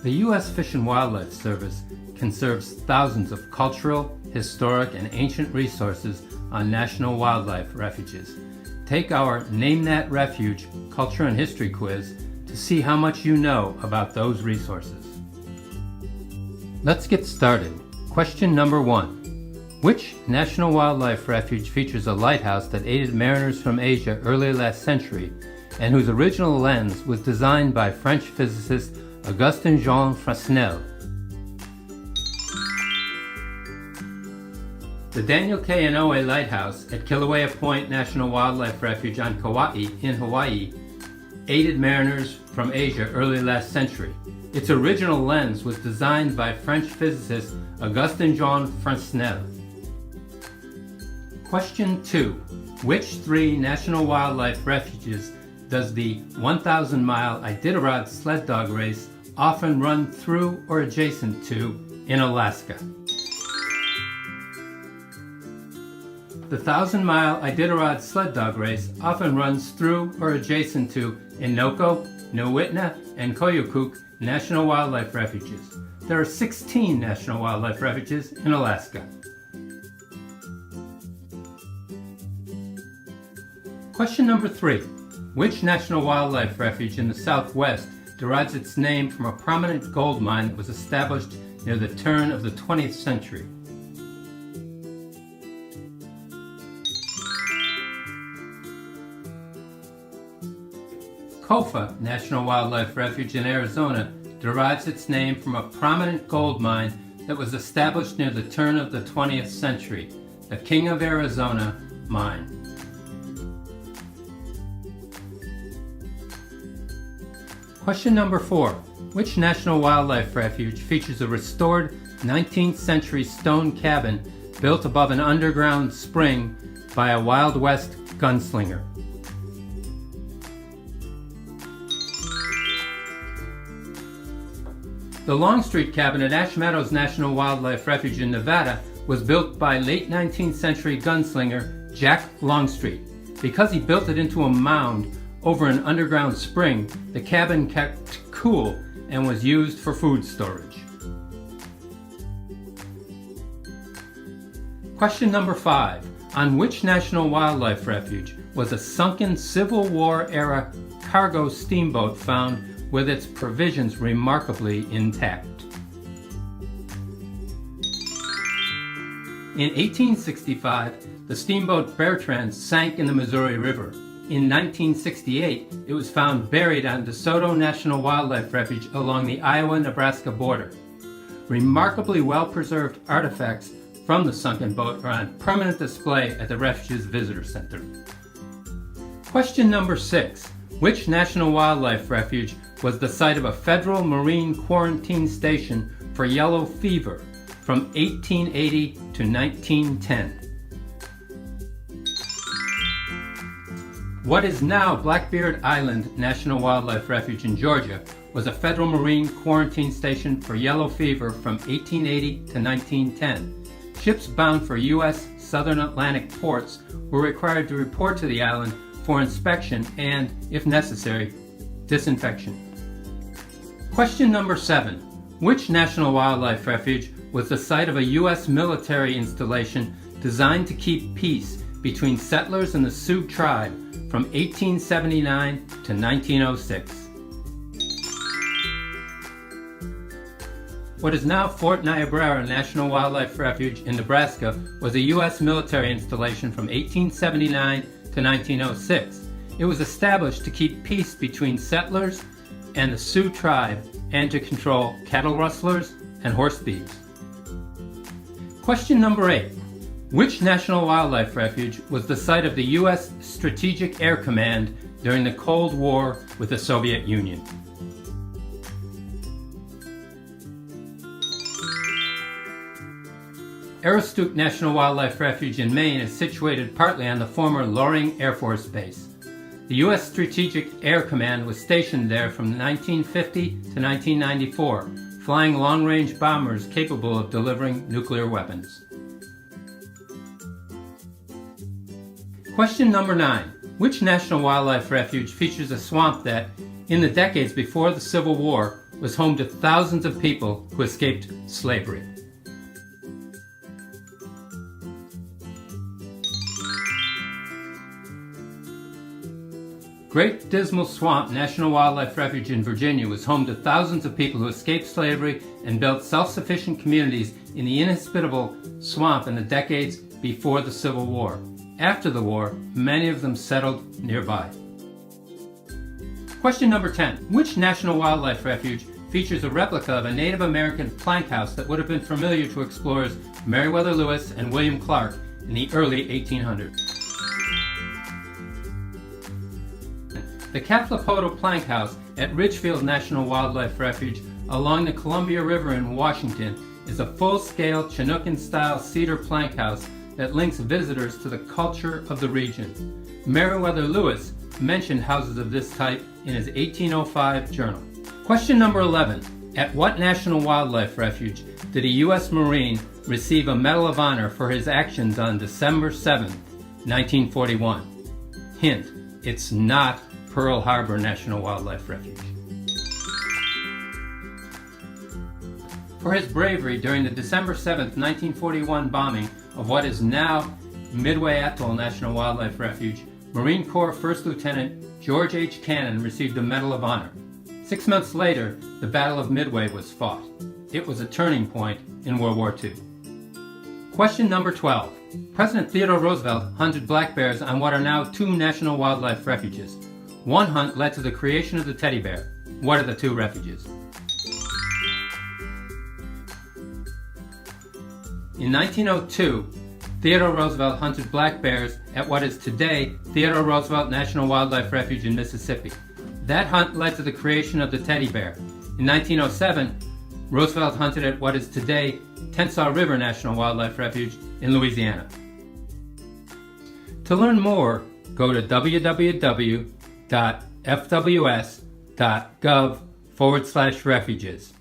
The U.S. Fish and Wildlife Service conserves thousands of cultural, historic, and ancient resources on national wildlife refuges. Take our Name That Refuge Culture and History quiz to see how much you know about those resources. Let's get started. Question number 1. Which national wildlife refuge features a lighthouse that aided mariners from Asia early last century and whose original lens was designed by French physicist Augustin-Jean Fresnel? The Daniel K. Inouye Lighthouse at Kilauea Point National Wildlife Refuge on Kauai in Hawaii aided mariners from Asia early last century. Its original lens was designed by French physicist Augustin-Jean Fresnel. Question 2. Which 3 national wildlife refuges does the 1,000-mile Iditarod sled dog race often run through or adjacent to in Alaska? The 1,000-mile Iditarod sled dog race often runs through or adjacent to Innoko, Nowitna, and Koyukuk National Wildlife Refuges. There are 16 national wildlife refuges in Alaska. Question number 3. Which national wildlife refuge in the Southwest derives its name from a prominent gold mine that was established near the turn of the 20th century? Kofa National Wildlife Refuge in Arizona derives its name from a prominent gold mine that was established near the turn of the 20th century, the King of Arizona mine. Question number 4. Which national wildlife refuge features a restored 19th century stone cabin built above an underground spring by a Wild West gunslinger? The Longstreet Cabin at Ash Meadows National Wildlife Refuge in Nevada was built by late 19th century gunslinger Jack Longstreet. Because he built it into a mound over an underground spring, the cabin kept cool and was used for food storage. Question number 5. On which national wildlife refuge was a sunken Civil War era cargo steamboat found with its provisions remarkably intact? In 1865, the steamboat Bertrand sank in the Missouri River. In 1968, it was found buried on DeSoto National Wildlife Refuge along the Iowa-Nebraska border. Remarkably well-preserved artifacts from the sunken boat are on permanent display at the refuge's visitor center. Question number 6. Which national wildlife refuge was the site of a federal marine quarantine station for yellow fever from 1880 to 1910? What is now Blackbeard Island National Wildlife Refuge in Georgia was a federal marine quarantine station for yellow fever from 1880 to 1910. Ships bound for U.S. Southern Atlantic ports were required to report to the island for inspection and, if necessary, disinfection. Question number 7. Which national wildlife refuge was the site of a U.S. military installation designed to keep peace between settlers and the Sioux tribe from 1879 to 1906? What is now Fort Niobrara National Wildlife Refuge in Nebraska was a U.S. military installation from 1879 to 1906. It was established to keep peace between settlers and the Sioux tribe and to control cattle rustlers and horse thieves. Question number 8. Which national wildlife refuge was the site of the U.S. Strategic Air Command during the Cold War with the Soviet Union? Aroostook National Wildlife Refuge in Maine is situated partly on the former Loring Air Force Base. The U.S. Strategic Air Command was stationed there from 1950 to 1994, flying long-range bombers capable of delivering nuclear weapons. Question number 9. Which national wildlife refuge features a swamp that, in the decades before the Civil War, was home to thousands of people who escaped slavery. Great Dismal Swamp National Wildlife Refuge in Virginia was home to thousands of people who escaped slavery and built self-sufficient communities in the inhospitable swamp in the decades before the Civil War. After the war, many of them settled nearby. Question number 10. Which National Wildlife Refuge features a replica of a Native American plank house that would have been familiar to explorers Meriwether Lewis and William Clark in the early 1800s? The Caphlapoto Plank House at Ridgefield National Wildlife Refuge along the Columbia River in Washington is a full-scale Chinookan-style cedar plank house that links visitors to the culture of the region. Meriwether Lewis mentioned houses of this type in his 1805 journal. Question number 11. At what National Wildlife Refuge did a U.S. Marine receive a Medal of Honor for his actions on December 7, 1941? Hint, it's not Pearl Harbor National Wildlife Refuge. For his bravery during the December 7, 1941 bombing of what is now Midway Atoll National Wildlife Refuge, Marine Corps First Lieutenant George H. Cannon received a Medal of Honor. 6 months later, the Battle of Midway was fought. It was a turning point in World War II. Question number 12. President Theodore Roosevelt hunted black bears on what are now 2 National Wildlife Refuges. One hunt led to the creation of the teddy bear. What are the 2 refuges? In 1902, Theodore Roosevelt hunted black bears at what is today Theodore Roosevelt National Wildlife Refuge in Mississippi. That hunt led to the creation of the teddy bear. In 1907, Roosevelt hunted at what is today Tensas River National Wildlife Refuge in Louisiana. To learn more, go to www.fws.gov/refuges.